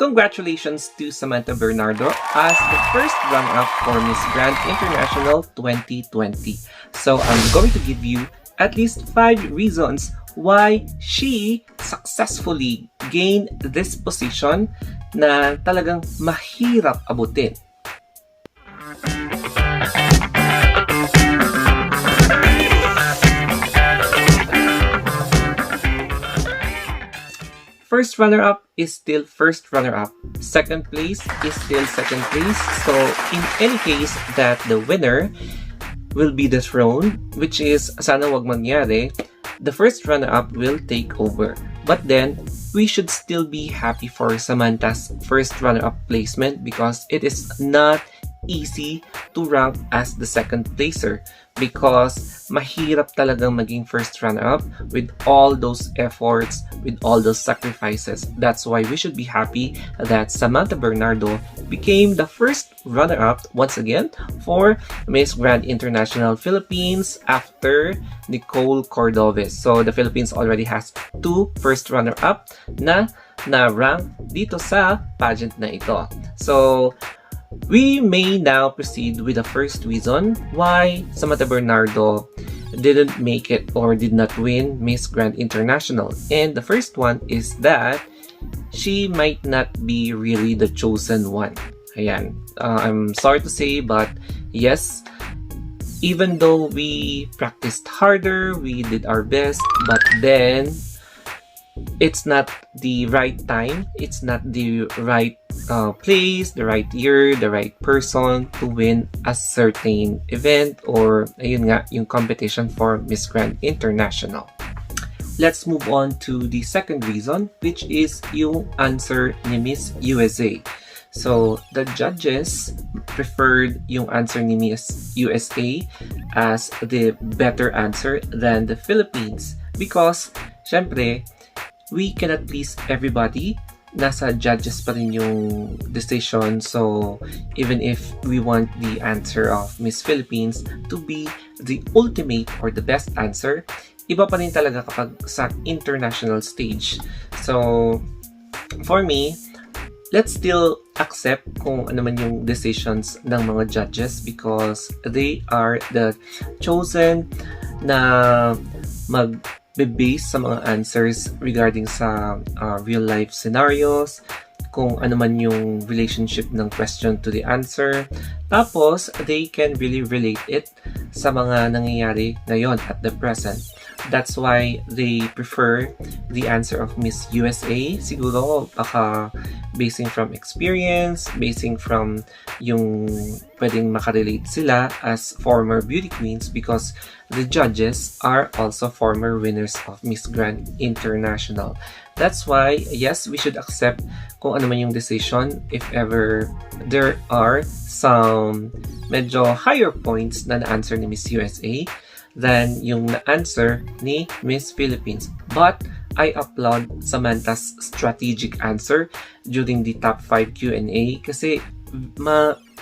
Congratulations to Samantha Bernardo as the first runner-up for Miss Grand International 2020. So I'm going to give you at least 5 reasons why she successfully gained this position na talagang mahirap abutin. First runner-up is still first runner-up. Second place is still second place. So in any case that the winner will be dethroned, which is sana wag mangyari, the first runner-up will take over. But then, we should still be happy for Samantha's first runner-up placement because it is not easy to rank as the second placer because mahirap talagang maging first runner-up with all those efforts, with all those sacrifices. That's why we should be happy that Samantha Bernardo became the first runner-up once again for Miss Grand International Philippines after Nicole Cordoves. So the Philippines already has 2 first runner-up na rank dito sa pageant na ito. So we may now proceed with the first reason why Samantha Bernardo didn't make it or did not win Miss Grand International. And the first one is that she might not be really the chosen one. Ayan. I'm sorry to say, but yes, even though we practiced harder, we did our best, but then it's not the right time, it's not the right place, the right year, the right person to win a certain event or ayun nga, yung competition for Miss Grand International. Let's move on to the second reason, which is yung answer ni Miss USA. So, the judges preferred yung answer ni Miss USA as the better answer than the Philippines because, syempre, we cannot please everybody. Nasa judges pa rin yung decision. So, even if we want the answer of Miss Philippines to be the ultimate or the best answer, iba pa rin talaga kapag sa international stage. So, for me, let's still accept kung ano man yung decisions ng mga judges because they are the chosen na base sa mga answers regarding sa real life scenarios, kung ano man yung relationship ng question to the answer. Tapos, they can really relate it sa mga nangyayari ngayon at the present. That's why they prefer the answer of Miss USA. Siguro, baka basing from experience, basing from yung pwedeng makarelate sila as former beauty queens because the judges are also former winners of Miss Grand International. That's why, yes, we should accept kung ano man yung decision if ever there are some medyo higher points na na-answer ni Miss USA than yung na-answer ni Miss Philippines. But I applaud Samantha's strategic answer during the top 5 Q&A kasi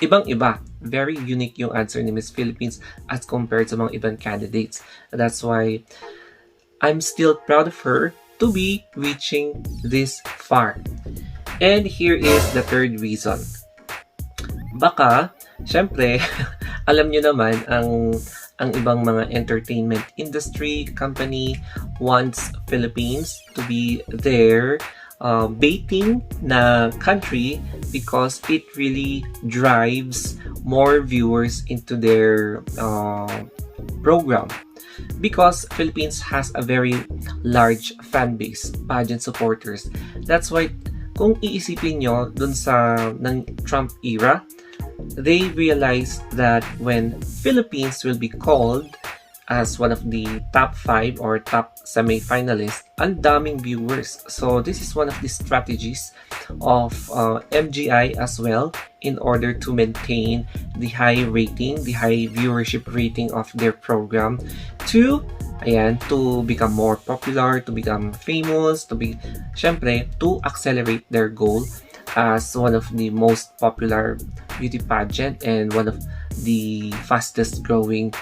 ibang-iba. Very unique yung answer ni Miss Philippines as compared sa mga ibang candidates. That's why I'm still proud of her to be reaching this far. And here is the third reason. Baka, syempre, alam nyo naman, ang ibang mga entertainment industry company wants Philippines to be their baiting na country because it really drives more viewers into their program. Because Philippines has a very large fan base, pageant supporters. That's why, kung iisipin nyo dun sa ng Trump era, they realized that when Philippines will be called as one of the top 5 or top semi-finalists, ang daming viewers. So this is one of the strategies of MGI as well in order to maintain the high rating, the high viewership rating of their program to become more popular, to become famous, syempre, to accelerate their goal as one of the most popular beauty pageant and one of the fastest growing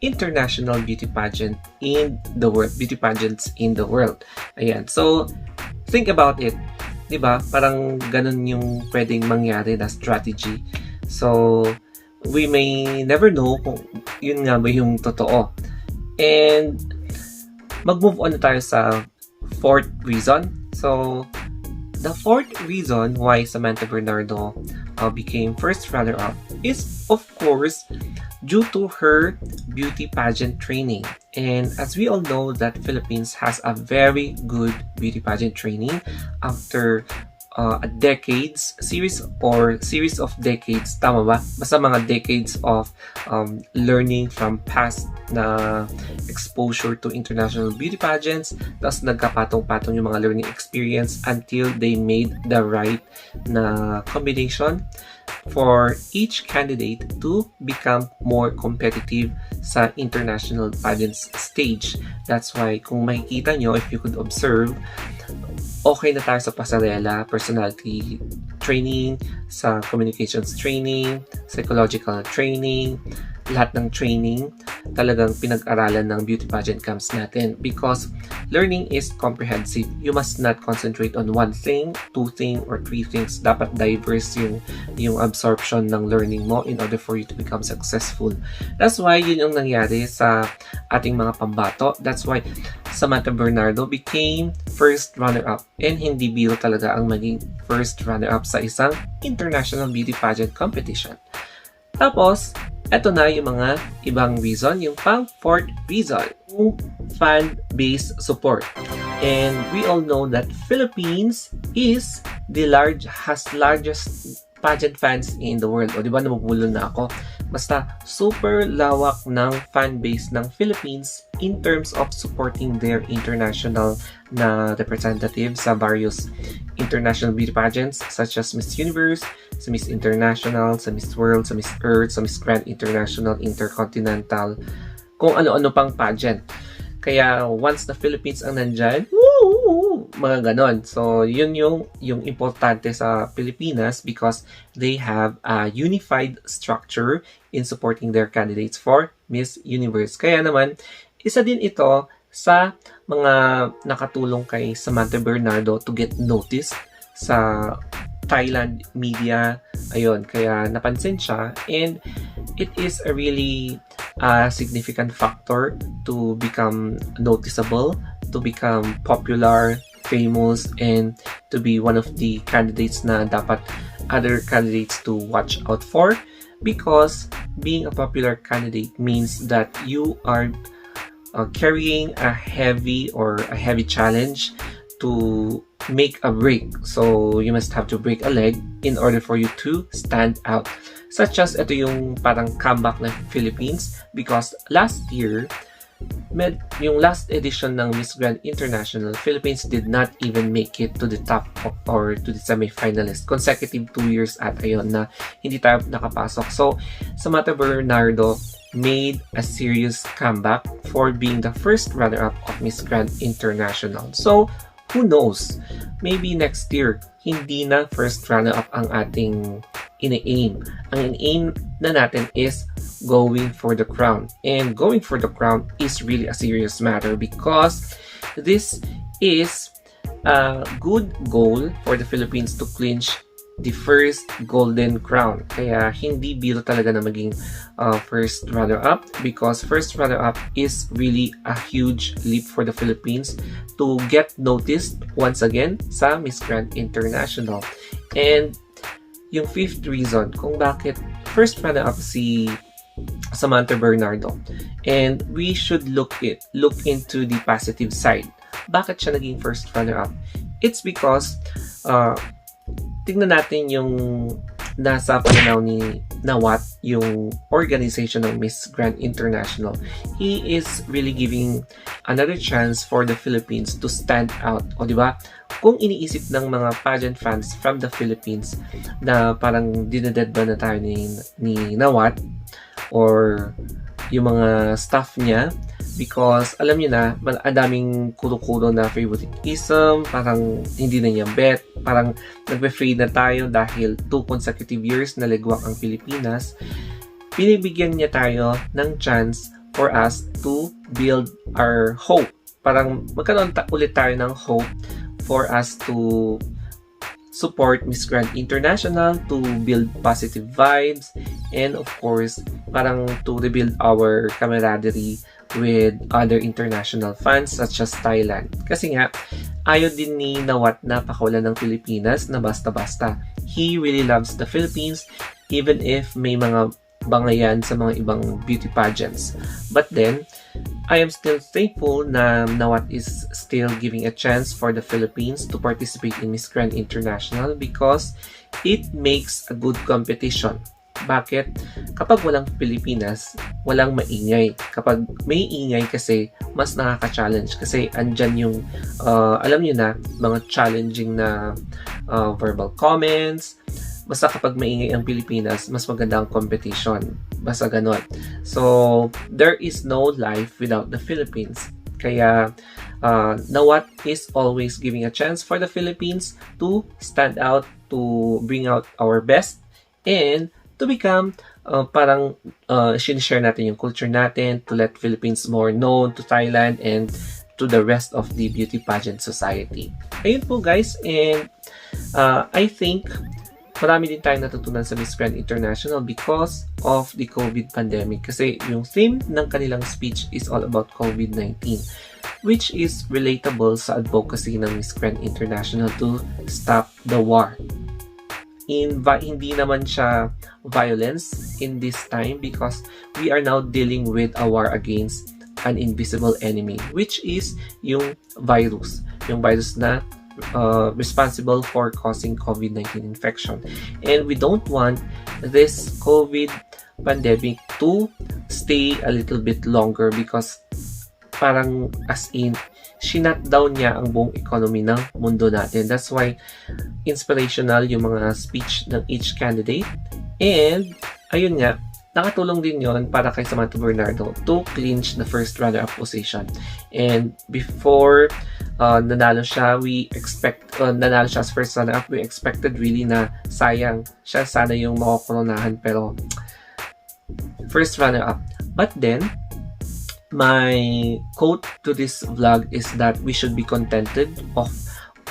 international beauty pageant in the world, beauty pageants in the world. Ayan. So, think about it. 'Di ba? Parang ganun yung pwedeng mangyari na strategy. So, we may never know kung yun nga ba yung totoo. And mag-move on na tayo sa fourth reason. So, the fourth reason why Samantha Bernardo became first runner-up is, of course, due to her beauty pageant training. And as we all know that Philippines has a very good beauty pageant training after a series of decades, tama ba? Basta mga decades of learning from past na exposure to international beauty pageants, tapos nagkapatong-patong yung mga learning experience until they made the right na combination for each candidate to become more competitive sa international pageants stage. That's why, kung makikita nyo, if you could observe, okay na tayo sa pasarela, personality training, sa communications training, psychological training, lahat ng training talagang pinag-aralan ng beauty pageant camps natin because learning is comprehensive. You must not concentrate on one thing, two things, or three things. Dapat diverse yung absorption ng learning mo in order for you to become successful. That's why yun yung nangyari sa ating mga pambato. That's why Samantha Bernardo became first runner-up, and hindi biro talaga ang maging first runner-up sa isang international beauty pageant competition. Tapos, eto na yung mga ibang reason, yung pang-fourth reason, yung fan-based support. And we all know that Philippines has largest pageant fans in the world. O di ba, namubulol na ako. Basta, super lawak ng fan base ng Philippines in terms of supporting their international na representatives sa various international beauty pageants such as Miss Universe, sa Miss International, sa Miss World, sa Miss Earth, sa Miss Grand International, Intercontinental, kung ano-ano pang pageant. Kaya once the Philippines ang nandyan, woo! Mga ganon. So, yun yung importante sa Pilipinas because they have a unified structure in supporting their candidates for Miss Universe. Kaya naman, isa din ito sa mga nakatulong kay Samantha Bernardo to get noticed sa Thailand media. Ayun, kaya napansin siya, and it is a really significant factor to become noticeable, to become popular, famous, and to be one of the candidates na dapat other candidates to watch out for, because being a popular candidate means that you are carrying a heavy challenge to make a break. So you must have to break a leg in order for you to stand out. Such as ito yung parang comeback ng Philippines because last year, yung last edition ng Miss Grand International, Philippines did not even make it to the top or to the semi-finalist. Consecutive 2 years at ayon na hindi tayo nakapasok. So, Samantha Bernardo made a serious comeback for being the first runner-up of Miss Grand International. So, who knows? Maybe next year, hindi na first runner-up ang ating ine-aim. Ang ine-aim na natin is going for the crown. And going for the crown is really a serious matter because this is a good goal for the Philippines to clinch the first golden crown. Kaya hindi biro talaga na maging first runner-up because first runner-up is really a huge leap for the Philippines to get noticed once again sa Miss Grand International. And yung fifth reason kung bakit first runner-up si Samantha Bernardo, and we should look into the positive side. Bakit siya naging first runner-up? It's because tingnan natin yung nasa pananaw ni Nawat, yung organization ng Miss Grand International. He is really giving another chance for the Philippines to stand out. O di ba? Kung iniisip ng mga pageant fans from the Philippines na parang dineded ba na tayo ni Nawat or yung mga staff niya, because alam niyo na, ang daming kuro-kuro na favoritism, parang hindi na niya bet, parang nagpe-fade na tayo dahil 2 consecutive years na legwak ang Pilipinas. Binibigyan niya tayo ng chance for us to build our hope. Parang magkaroon ulit tayo ng hope for us to support Miss Grand International to build positive vibes, and of course, parang to rebuild our camaraderie with other international fans such as Thailand. Kasi nga, ayaw din ni Nawat na pakawalan ng Pilipinas na basta-basta. He really loves the Philippines even if may mga bangayan sa mga ibang beauty pageants. But then, I am still thankful na Nawat is still giving a chance for the Philippines to participate in Miss Grand International because it makes a good competition. Bakit? Kapag walang Pilipinas, walang maingay. Kapag may ingay kasi, mas nakaka-challenge kasi andyan yung, alam nyo na, mga challenging na verbal comments. Basta kapag maingay ang Pilipinas, mas maganda ang competition. Basta ganon. So, there is no life without the Philippines. Kaya, Nawat is always giving a chance for the Philippines to stand out, to bring out our best, and to become parang sinishare natin yung culture natin, to let Philippines more known to Thailand and to the rest of the beauty pageant society. Ayun po guys, and I think marami din tayong natutunan sa Miss Grand International because of the COVID pandemic. Kasi yung theme ng kanilang speech is all about COVID-19, which is relatable sa advocacy ng Miss Grand International to stop the war. Hindi naman siya violence in this time because we are now dealing with a war against an invisible enemy, which is yung virus. Yung virus na responsible for causing COVID-19 infection. And we don't want this COVID pandemic to stay a little bit longer because parang as in, shinut down niya ang buong economy ng mundo natin. That's why inspirational yung mga speech ng each candidate. And ayun nga, nakatulong din yon para kay Samantha Bernardo to clinch the first runner-up position. And before nanalo siya, nanalo siya as first runner-up, we expected really na sayang siya sana yung makokoronahan, pero first runner-up. But then, my quote to this vlog is that we should be contented of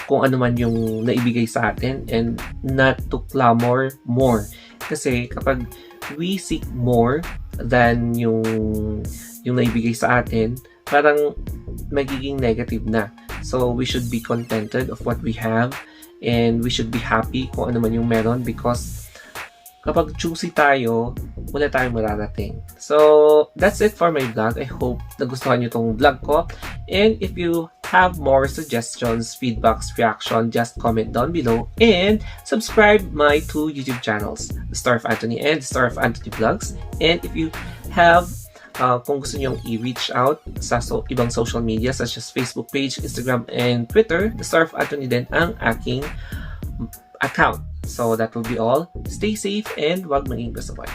kung ano man yung naibigay sa atin and not to clamor more. Kasi kapag we seek more than yung naibigay sa atin, parang magiging negative na. So, we should be contented of what we have and we should be happy kung ano man yung meron because kapag choosy tayo, wala tayong mararating. So, that's it for my vlog. I hope nagustuhan nyo tong vlog ko. And if you have more suggestions, feedbacks, reaction, just comment down below. And subscribe my two YouTube channels, The Star of Anthony and The Star of Anthony Vlogs. And if you have kung gusto nyong i-reach out sa ibang social media such as Facebook page, Instagram, and Twitter, The Star of Anthony din ang aking account. So that will be all. Stay safe and wag maging pasaway.